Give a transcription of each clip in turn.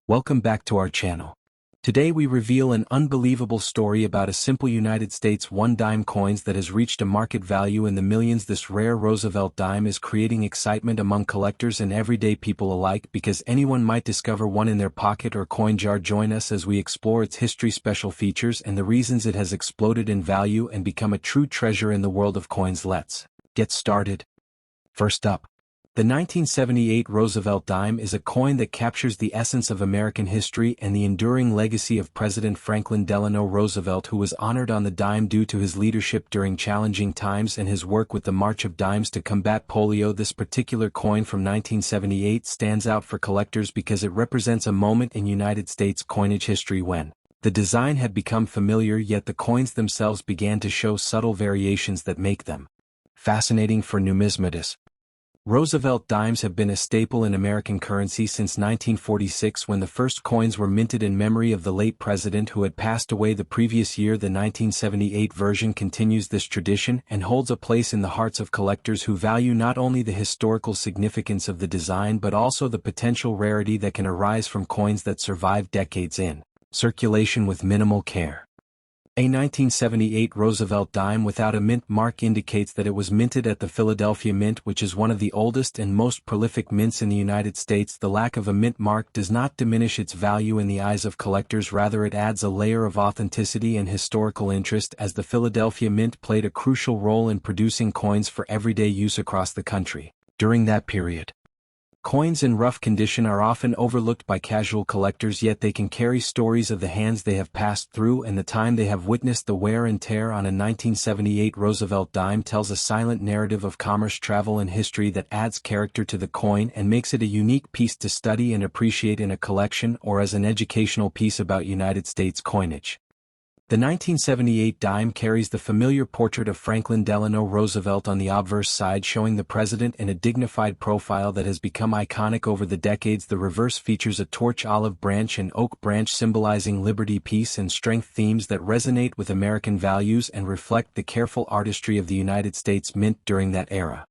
Welcome back to our channel. Today we reveal an unbelievable story about a simple United States one-dime coins that has reached a market value in the millions. This rare Roosevelt dime is creating excitement among collectors and everyday people alike because anyone might discover one in their pocket or coin jar. Join us as we explore its history, special features, and the reasons it has exploded in value and become a true treasure in the world of coins. Let's get started. First up, the 1978 Roosevelt dime is a coin that captures the essence of American history and the enduring legacy of President Franklin Delano Roosevelt, who was honored on the dime due to his leadership during challenging times and his work with the March of Dimes to combat polio. This particular coin from 1978 stands out for collectors because it represents a moment in United States coinage history when the design had become familiar, yet the coins themselves began to show subtle variations that make them fascinating for numismatists. Roosevelt dimes have been a staple in American currency since 1946, when the first coins were minted in memory of the late president who had passed away the previous year. The 1978 version continues this tradition and holds a place in the hearts of collectors who value not only the historical significance of the design but also the potential rarity that can arise from coins that survive decades in circulation with minimal care. A 1978 Roosevelt dime without a mint mark indicates that it was minted at the Philadelphia Mint, which is one of the oldest and most prolific mints in the United States. The lack of a mint mark does not diminish its value in the eyes of collectors, rather it adds a layer of authenticity and historical interest, as the Philadelphia Mint played a crucial role in producing coins for everyday use across the country during that period. Coins in rough condition are often overlooked by casual collectors, yet they can carry stories of the hands they have passed through and the time they have witnessed. The wear and tear on a 1978 Roosevelt dime tells a silent narrative of commerce, travel, and history that adds character to the coin and makes it a unique piece to study and appreciate in a collection or as an educational piece about United States coinage. The 1978 dime carries the familiar portrait of Franklin Delano Roosevelt on the obverse side, showing the president in a dignified profile that has become iconic over the decades. The reverse features a torch, olive branch, and oak branch symbolizing liberty, peace, and strength, themes that resonate with American values and reflect the careful artistry of the United States Mint during that era.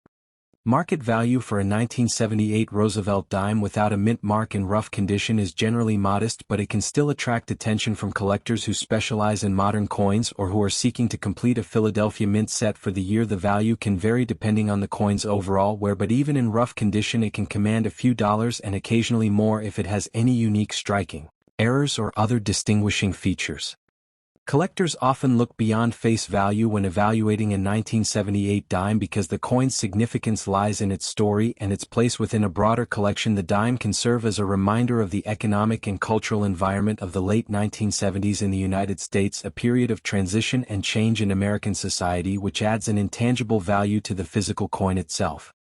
Market value for a 1978 Roosevelt dime without a mint mark in rough condition is generally modest, but it can still attract attention from collectors who specialize in modern coins or who are seeking to complete a Philadelphia Mint set for the year. The value can vary depending on the coin's overall wear, but even in rough condition it can command a few dollars and occasionally more if it has any unique striking errors or other distinguishing features. Collectors often look beyond face value when evaluating a 1978 dime because the coin's significance lies in its story and its place within a broader collection. The dime can serve as a reminder of the economic and cultural environment of the late 1970s in the United States, a period of transition and change in American society which adds an intangible value to the physical coin itself.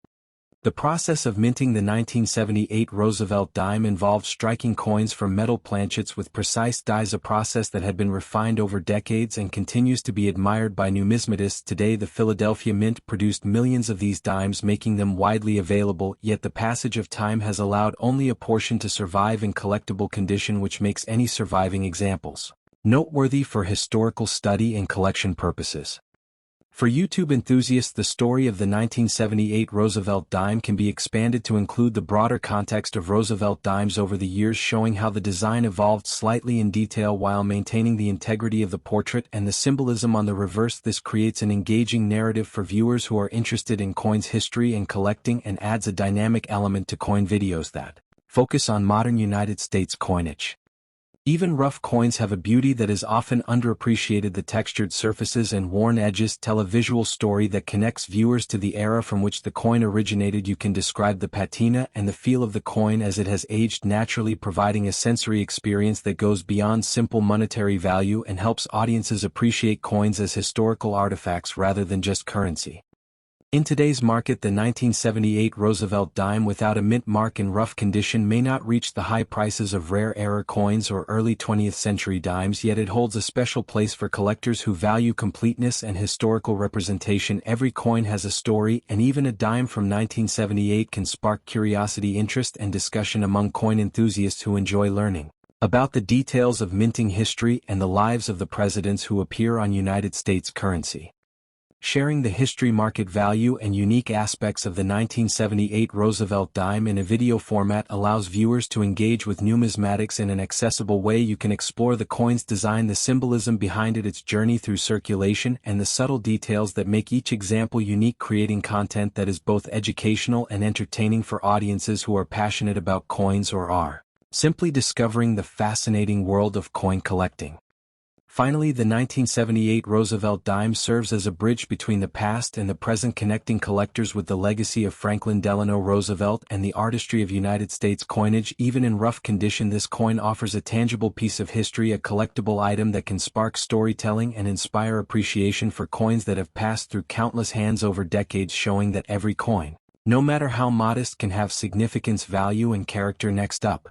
The process of minting the 1978 Roosevelt dime involved striking coins from metal planchets with precise dies, a process that had been refined over decades and continues to be admired by numismatists today. The Philadelphia Mint produced millions of these dimes, making them widely available, yet the passage of time has allowed only a portion to survive in collectible condition, which makes any surviving examples noteworthy for historical study and collection purposes. For YouTube enthusiasts, the story of the 1978 Roosevelt dime can be expanded to include the broader context of Roosevelt dimes over the years, showing how the design evolved slightly in detail while maintaining the integrity of the portrait and the symbolism on the reverse. This creates an engaging narrative for viewers who are interested in coins history and collecting, and adds a dynamic element to coin videos that focus on modern United States coinage. Even rough coins have a beauty that is often underappreciated. The textured surfaces and worn edges tell a visual story that connects viewers to the era from which the coin originated. You can describe the patina and the feel of the coin as it has aged naturally, providing a sensory experience that goes beyond simple monetary value and helps audiences appreciate coins as historical artifacts rather than just currency. In today's market, the 1978 Roosevelt dime without a mint mark in rough condition may not reach the high prices of rare era coins or early 20th century dimes, yet it holds a special place for collectors who value completeness and historical representation. Every coin has a story, and even a dime from 1978 can spark curiosity, interest, and discussion among coin enthusiasts who enjoy learning about the details of minting history and the lives of the presidents who appear on United States currency. sharing the history, market value, and unique aspects of the 1978 Roosevelt dime in a video format allows viewers to engage with numismatics in an accessible way. You can explore the coin's design, the symbolism behind it, its journey through circulation, and the subtle details that make each example unique, creating content that is both educational and entertaining for audiences who are passionate about coins or are simply discovering the fascinating world of coin collecting. Finally, the 1978 Roosevelt dime serves as a bridge between the past and the present, connecting collectors with the legacy of Franklin Delano Roosevelt and the artistry of United States coinage. Even in rough condition, this coin offers a tangible piece of history, a collectible item that can spark storytelling and inspire appreciation for coins that have passed through countless hands over decades, showing that every coin, no matter how modest, can have significance, value, and character. Next up,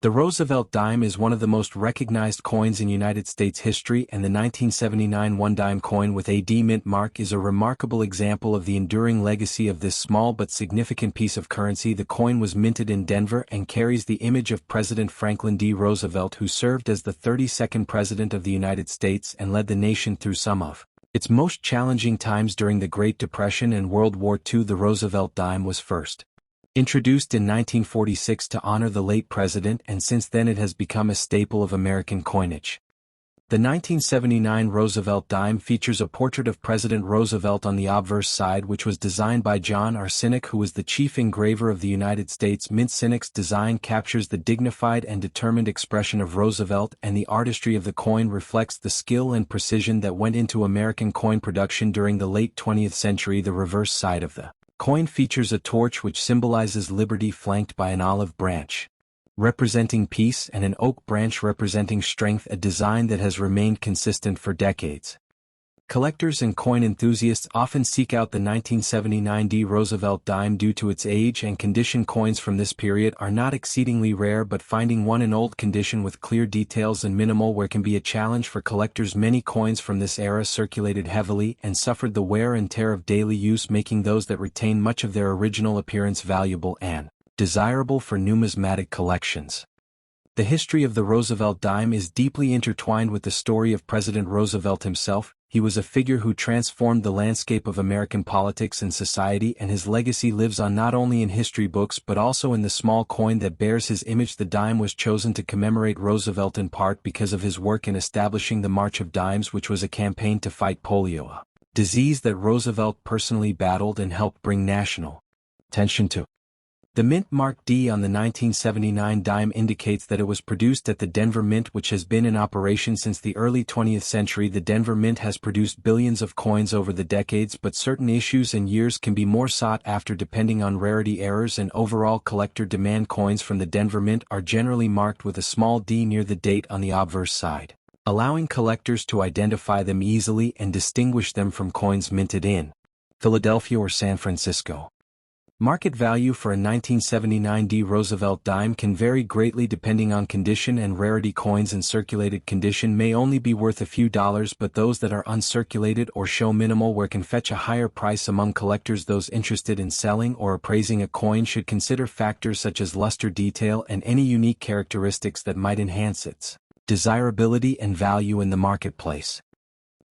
the Roosevelt dime is one of the most recognized coins in United States history, and the 1979 one-dime coin with a D mint mark is a remarkable example of the enduring legacy of this small but significant piece of currency. The coin was minted in Denver and carries the image of President Franklin D. Roosevelt, who served as the 32nd President of the United States and led the nation through some of its most challenging times during the Great Depression and World War II. The Roosevelt dime was first introduced in 1946 to honor the late president, and since then it has become a staple of American coinage. The 1979 Roosevelt dime features a portrait of President Roosevelt on the obverse side, which was designed by John R. Sinek, who was the chief engraver of the United States Mint. Sinek's design captures the dignified and determined expression of Roosevelt, and the artistry of the coin reflects the skill and precision that went into American coin production during the late 20th century. The reverse side of the coin features a torch which symbolizes liberty, flanked by an olive branch representing peace and an oak branch representing strength, a design that has remained consistent for decades. Collectors and coin enthusiasts often seek out the 1979 D Roosevelt dime due to its age and condition. Coins from this period are not exceedingly rare, but finding one in old condition with clear details and minimal wear can be a challenge for collectors. Many coins from this era circulated heavily and suffered the wear and tear of daily use, making those that retain much of their original appearance valuable and desirable for numismatic collections. The history of the Roosevelt dime is deeply intertwined with the story of President Roosevelt himself. He was a figure who transformed the landscape of American politics and society, and his legacy lives on not only in history books but also in the small coin that bears his image. The dime was chosen to commemorate Roosevelt in part because of his work in establishing the March of Dimes, which was a campaign to fight polio, a disease that Roosevelt personally battled and helped bring national attention to. The mint mark D on the 1979 dime indicates that it was produced at the Denver Mint, which has been in operation since the early 20th century. The Denver Mint has produced billions of coins over the decades, but certain issues and years can be more sought after depending on rarity, errors, and overall collector demand. Coins from the Denver Mint are generally marked with a small d near the date on the obverse side, allowing collectors to identify them easily and distinguish them from coins minted in Philadelphia or San Francisco. Market value for a 1979 D Roosevelt dime can vary greatly depending on condition and rarity. Coins in circulated condition may only be worth a few dollars, but those that are uncirculated or show minimal wear can fetch a higher price among collectors. Those interested in selling or appraising a coin should consider factors such as luster, detail, and any unique characteristics that might enhance its desirability and value in the marketplace.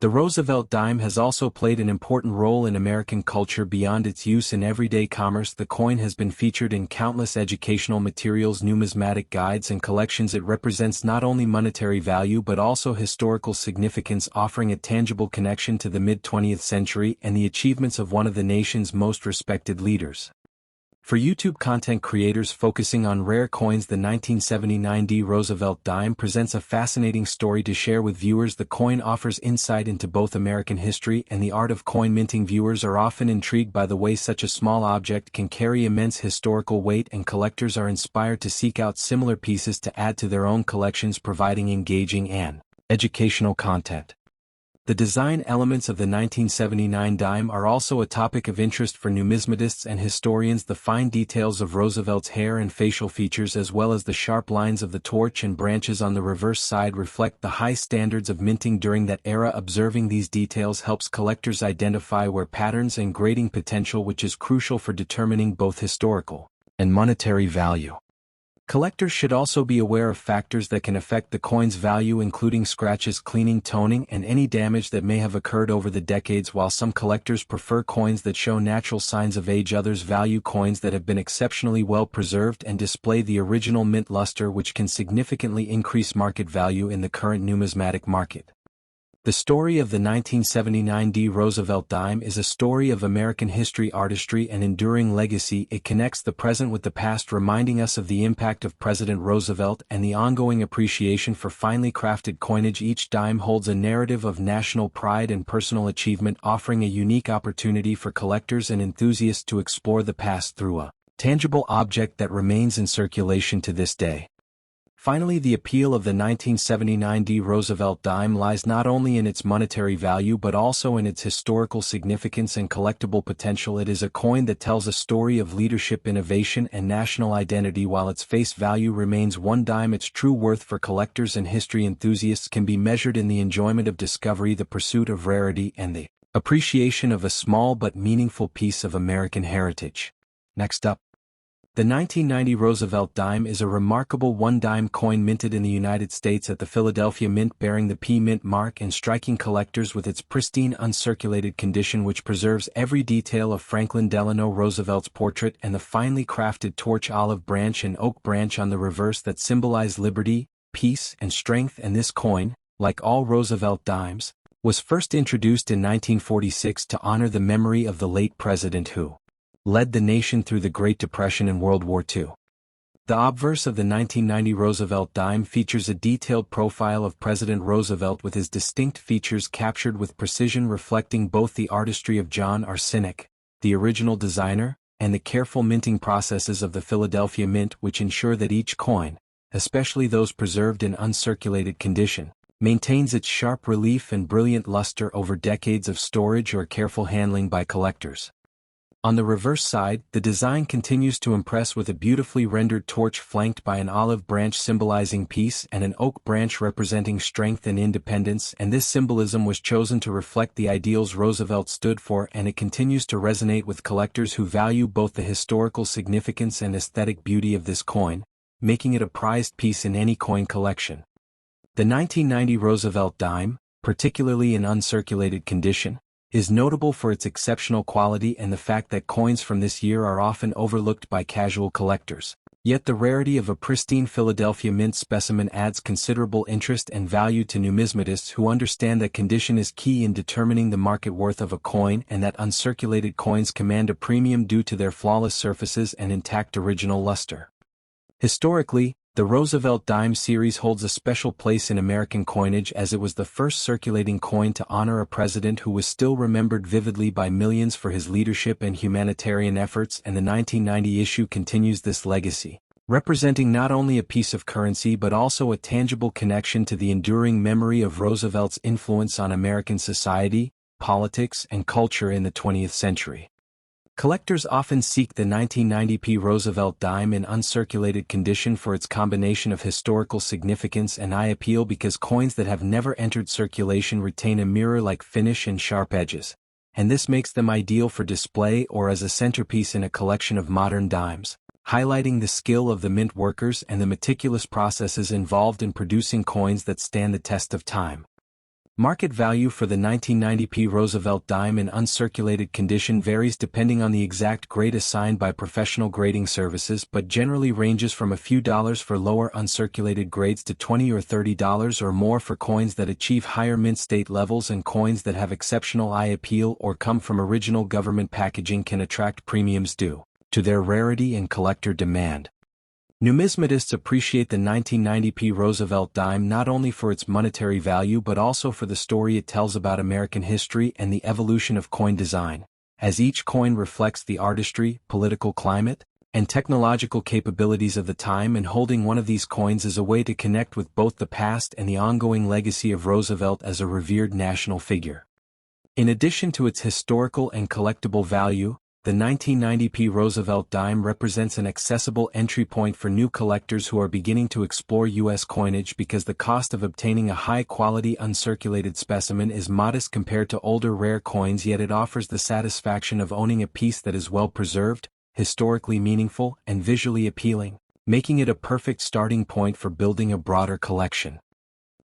The Roosevelt dime has also played an important role in American culture beyond its use in everyday commerce. The coin has been featured in countless educational materials, numismatic guides, and collections. It represents not only monetary value but also historical significance, offering a tangible connection to the mid-20th century and the achievements of one of the nation's most respected leaders. For YouTube content creators focusing on rare coins, the 1979 D Roosevelt dime presents a fascinating story to share with viewers. The coin offers insight into both American history and the art of coin minting. Viewers are often intrigued by the way such a small object can carry immense historical weight, and collectors are inspired to seek out similar pieces to add to their own collections, providing engaging and educational content. The design elements of the 1979 dime are also a topic of interest for numismatists and historians. The fine details of Roosevelt's hair and facial features, as well as the sharp lines of the torch and branches on the reverse side, reflect the high standards of minting during that era. Observing these details helps collectors identify wear patterns and grading potential, which is crucial for determining both historical and monetary value. Collectors should also be aware of factors that can affect the coin's value, including scratches, cleaning, toning, and any damage that may have occurred over the decades. While some collectors prefer coins that show natural signs of age, others value coins that have been exceptionally well preserved and display the original mint luster, which can significantly increase market value in the current numismatic market. The story of the 1979 D. Roosevelt dime is a story of American history, artistry, and enduring legacy. It connects the present with the past, reminding us of the impact of President Roosevelt and the ongoing appreciation for finely crafted coinage. Each dime holds a narrative of national pride and personal achievement, offering a unique opportunity for collectors and enthusiasts to explore the past through a tangible object that remains in circulation to this day. Finally, the appeal of the 1979 D. Roosevelt dime lies not only in its monetary value but also in its historical significance and collectible potential. It is a coin that tells a story of leadership, innovation, and national identity. While its face value remains $1, its true worth for collectors and history enthusiasts can be measured in the enjoyment of discovery, the pursuit of rarity, and the appreciation of a small but meaningful piece of American heritage. Next up, the 1990 Roosevelt dime is a remarkable $1 coin minted in the United States at the Philadelphia Mint, bearing the P Mint mark and striking collectors with its pristine uncirculated condition, which preserves every detail of Franklin Delano Roosevelt's portrait and the finely crafted torch, olive branch, and oak branch on the reverse that symbolize liberty, peace, and strength. And this coin, like all Roosevelt dimes, was first introduced in 1946 to honor the memory of the late president who led the nation through the Great Depression and World War II. The obverse of the 1990 Roosevelt dime features a detailed profile of President Roosevelt with his distinct features captured with precision, reflecting both the artistry of John Arsenic, the original designer, and the careful minting processes of the Philadelphia Mint, which ensure that each coin, especially those preserved in uncirculated condition, maintains its sharp relief and brilliant luster over decades of storage or careful handling by collectors. On the reverse side, the design continues to impress with a beautifully rendered torch flanked by an olive branch symbolizing peace and an oak branch representing strength and independence, and this symbolism was chosen to reflect the ideals Roosevelt stood for, and it continues to resonate with collectors who value both the historical significance and aesthetic beauty of this coin, making it a prized piece in any coin collection. The 1990 Roosevelt dime, particularly in uncirculated condition, is notable for its exceptional quality and the fact that coins from this year are often overlooked by casual collectors. Yet the rarity of a pristine Philadelphia Mint specimen adds considerable interest and value to numismatists who understand that condition is key in determining the market worth of a coin, and that uncirculated coins command a premium due to their flawless surfaces and intact original luster. Historically, the Roosevelt dime series holds a special place in American coinage, as it was the first circulating coin to honor a president who was still remembered vividly by millions for his leadership and humanitarian efforts, and the 1990 issue continues this legacy, representing not only a piece of currency but also a tangible connection to the enduring memory of Roosevelt's influence on American society, politics, and culture in the 20th century. Collectors often seek the 1990 P. Roosevelt dime in uncirculated condition for its combination of historical significance and eye appeal, because coins that have never entered circulation retain a mirror-like finish and sharp edges, and this makes them ideal for display or as a centerpiece in a collection of modern dimes, highlighting the skill of the mint workers and the meticulous processes involved in producing coins that stand the test of time. Market value for the 1990 P. Roosevelt dime in uncirculated condition varies depending on the exact grade assigned by professional grading services, but generally ranges from a few dollars for lower uncirculated grades to $20 or $30 or more for coins that achieve higher mint state levels, and coins that have exceptional eye appeal or come from original government packaging can attract premiums due to their rarity and collector demand. Numismatists appreciate the 1990 P. Roosevelt dime not only for its monetary value but also for the story it tells about American history and the evolution of coin design, as each coin reflects the artistry, political climate, and technological capabilities of the time, and holding one of these coins is a way to connect with both the past and the ongoing legacy of Roosevelt as a revered national figure. In addition to its historical and collectible value, the 1990 P. Roosevelt dime represents an accessible entry point for new collectors who are beginning to explore U.S. coinage, because the cost of obtaining a high-quality uncirculated specimen is modest compared to older rare coins, yet it offers the satisfaction of owning a piece that is well preserved, historically meaningful, and visually appealing. making it a perfect starting point for building a broader collection.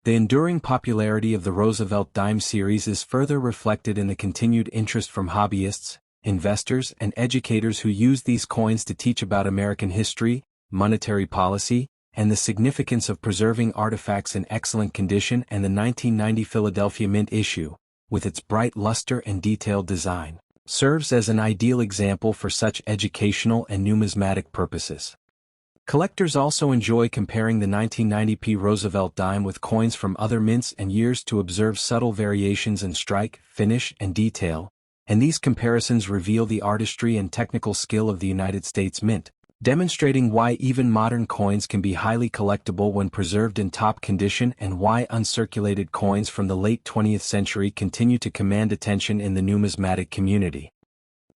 The enduring popularity of the Roosevelt dime series is further reflected in the continued interest from hobbyists, investors, and educators who use these coins to teach about American history, monetary policy, and the significance of preserving artifacts in excellent condition. And the 1990 Philadelphia Mint issue, with its bright luster and detailed design, serves as an ideal example for such educational and numismatic purposes. Collectors also enjoy comparing the 1990p Roosevelt dime with coins from other mints and years to observe subtle variations in strike, finish, and detail, and these comparisons reveal the artistry and technical skill of the United States Mint, demonstrating why even modern coins can be highly collectible when preserved in top condition and why uncirculated coins from the late 20th century continue to command attention in the numismatic community.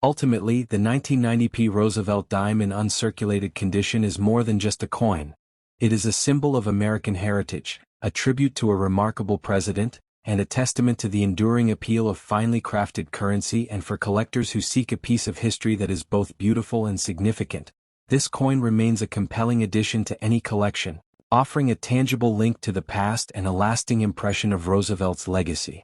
Ultimately, the 1990p Roosevelt dime in uncirculated condition is more than just a coin. It is a symbol of American heritage, a tribute to a remarkable president, and a testament to the enduring appeal of finely crafted currency. And for collectors who seek a piece of history that is both beautiful and significant, this coin remains a compelling addition to any collection, offering a tangible link to the past and a lasting impression of Roosevelt's legacy.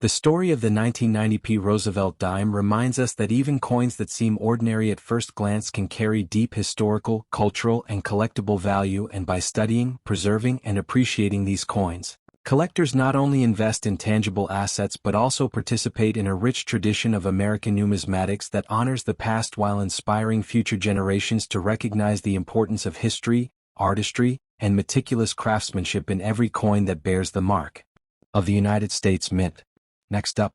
The story of the 1990p Roosevelt dime reminds us that even coins that seem ordinary at first glance can carry deep historical, cultural, and collectible value. And by studying, preserving, and appreciating these coins, collectors not only invest in tangible assets but also participate in a rich tradition of American numismatics that honors the past while inspiring future generations to recognize the importance of history, artistry, and meticulous craftsmanship in every coin that bears the mark of the United States Mint. Next up,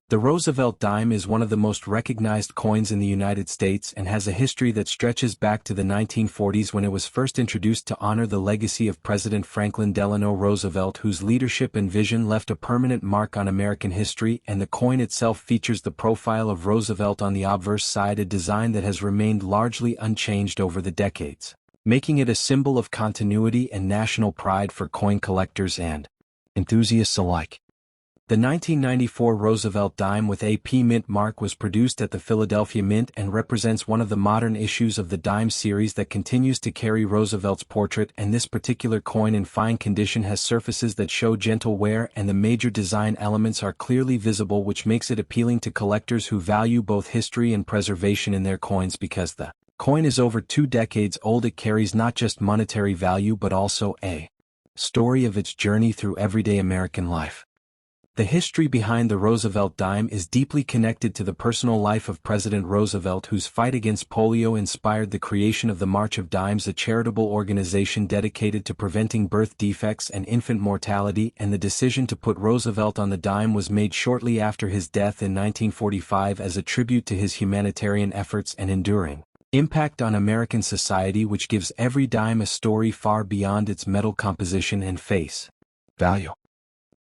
the Roosevelt dime is one of the most recognized coins in the United States and has a history that stretches back to the 1940s when it was first introduced to honor the legacy of President Franklin Delano Roosevelt, whose leadership and vision left a permanent mark on American history. And the coin itself features the profile of Roosevelt on the obverse side, a design that has remained largely unchanged over the decades, making it a symbol of continuity and national pride for coin collectors and enthusiasts alike. The 1994 Roosevelt dime with a P Mint mark was produced at the Philadelphia Mint and represents one of the modern issues of the dime series that continues to carry Roosevelt's portrait. And this particular coin in fine condition has surfaces that show gentle wear, and the major design elements are clearly visible, which makes it appealing to collectors who value both history and preservation in their coins. Because the coin is over 2 decades old, it carries not just monetary value but also a story of its journey through everyday American life. The history behind the Roosevelt dime is deeply connected to the personal life of President Roosevelt, whose fight against polio inspired the creation of the March of Dimes, a charitable organization dedicated to preventing birth defects and infant mortality. And the decision to put Roosevelt on the dime was made shortly after his death in 1945 as a tribute to his humanitarian efforts and enduring impact on American society, which gives every dime a story far beyond its metal composition and face value.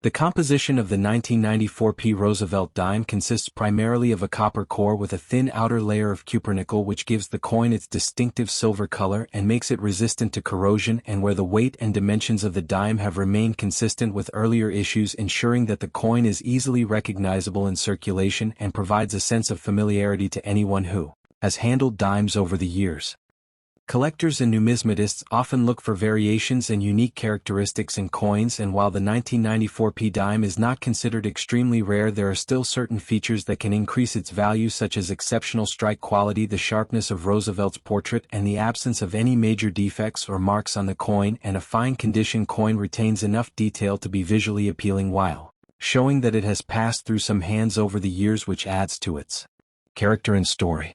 The composition of the 1994p Roosevelt dime consists primarily of a copper core with a thin outer layer of cupronickel, which gives the coin its distinctive silver color and makes it resistant to corrosion, and where the weight and dimensions of the dime have remained consistent with earlier issues, ensuring that the coin is easily recognizable in circulation and provides a sense of familiarity to anyone who has handled dimes over the years. Collectors and numismatists often look for variations and unique characteristics in coins, and while the 1994p dime is not considered extremely rare, there are still certain features that can increase its value, such as exceptional strike quality, the sharpness of Roosevelt's portrait, and the absence of any major defects or marks on the coin. And a fine condition coin retains enough detail to be visually appealing while showing that it has passed through some hands over the years, which adds to its character and story.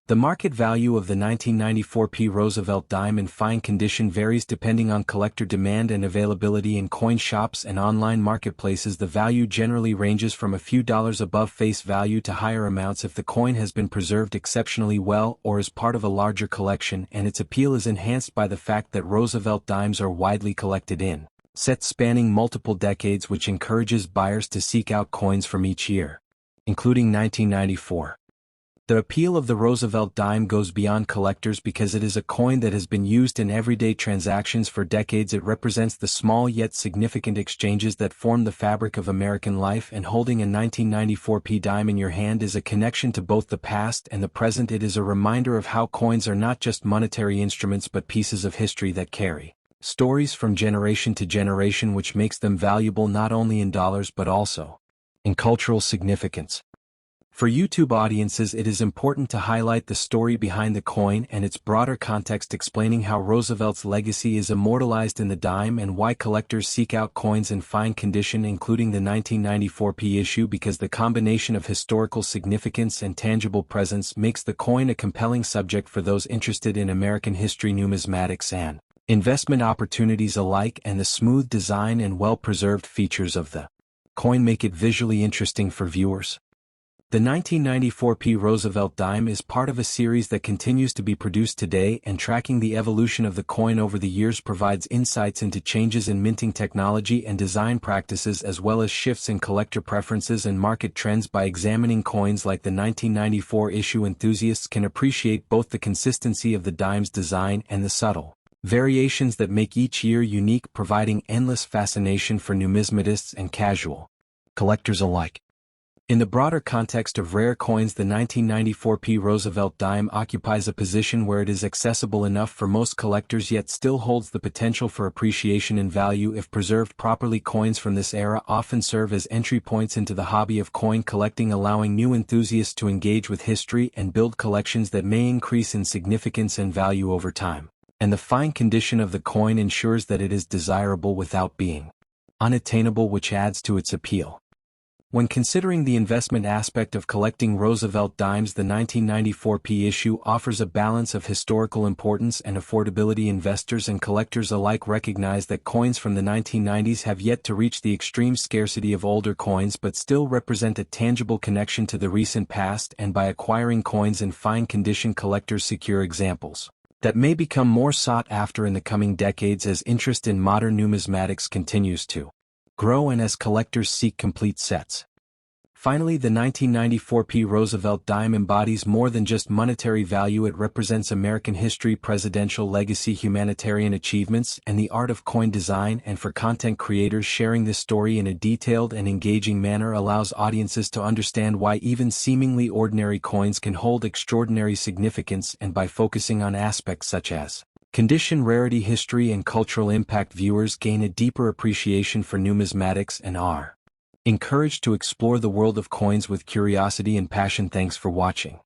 The market value of the 1994p Roosevelt dime in fine condition varies depending on collector demand and availability in coin shops and online marketplaces. The value generally ranges from a few dollars above face value to higher amounts if the coin has been preserved exceptionally well or is part of a larger collection, and its appeal is enhanced by the fact that Roosevelt dimes are widely collected in sets spanning multiple decades, which encourages buyers to seek out coins from each year, including 1994. The appeal of the Roosevelt dime goes beyond collectors because it is a coin that has been used in everyday transactions for decades. It represents the small yet significant exchanges that form the fabric of American life, and holding a 1994p dime in your hand is a connection to both the past and the present. It is a reminder of how coins are not just monetary instruments but pieces of history that carry stories from generation to generation, which makes them valuable not only in dollars but also in cultural significance. For YouTube audiences, it is important to highlight the story behind the coin and its broader context, explaining how Roosevelt's legacy is immortalized in the dime and why collectors seek out coins in fine condition, including the 1994p issue, because the combination of historical significance and tangible presence makes the coin a compelling subject for those interested in American history, numismatics, and investment opportunities alike. And the smooth design and well-preserved features of the coin make it visually interesting for viewers. The 1994p Roosevelt dime is part of a series that continues to be produced today, and tracking the evolution of the coin over the years provides insights into changes in minting technology and design practices, as well as shifts in collector preferences and market trends. By examining coins like the 1994 issue, enthusiasts can appreciate both the consistency of the dime's design and the subtle variations that make each year unique, providing endless fascination for numismatists and casual collectors alike. In the broader context of rare coins, the 1994p Roosevelt dime occupies a position where it is accessible enough for most collectors yet still holds the potential for appreciation in value if preserved properly. Coins from this era often serve as entry points into the hobby of coin collecting, allowing new enthusiasts to engage with history and build collections that may increase in significance and value over time. And the fine condition of the coin ensures that it is desirable without being unattainable, which adds to its appeal. When considering the investment aspect of collecting Roosevelt dimes, the 1994p issue offers a balance of historical importance and affordability. Investors and collectors alike recognize that coins from the 1990s have yet to reach the extreme scarcity of older coins but still represent a tangible connection to the recent past, and by acquiring coins in fine condition, collectors secure examples that may become more sought after in the coming decades as interest in modern numismatics continues to grow and as collectors seek complete sets. Finally, the 1994p Roosevelt dime embodies more than just monetary value. It represents American history, presidential legacy, humanitarian achievements, and the art of coin design. And for content creators, sharing this story in a detailed and engaging manner allows audiences to understand why even seemingly ordinary coins can hold extraordinary significance. And by focusing on aspects such as condition, rarity, history, and cultural impact, viewers gain a deeper appreciation for numismatics and are encouraged to explore the world of coins with curiosity and passion. Thanks for watching.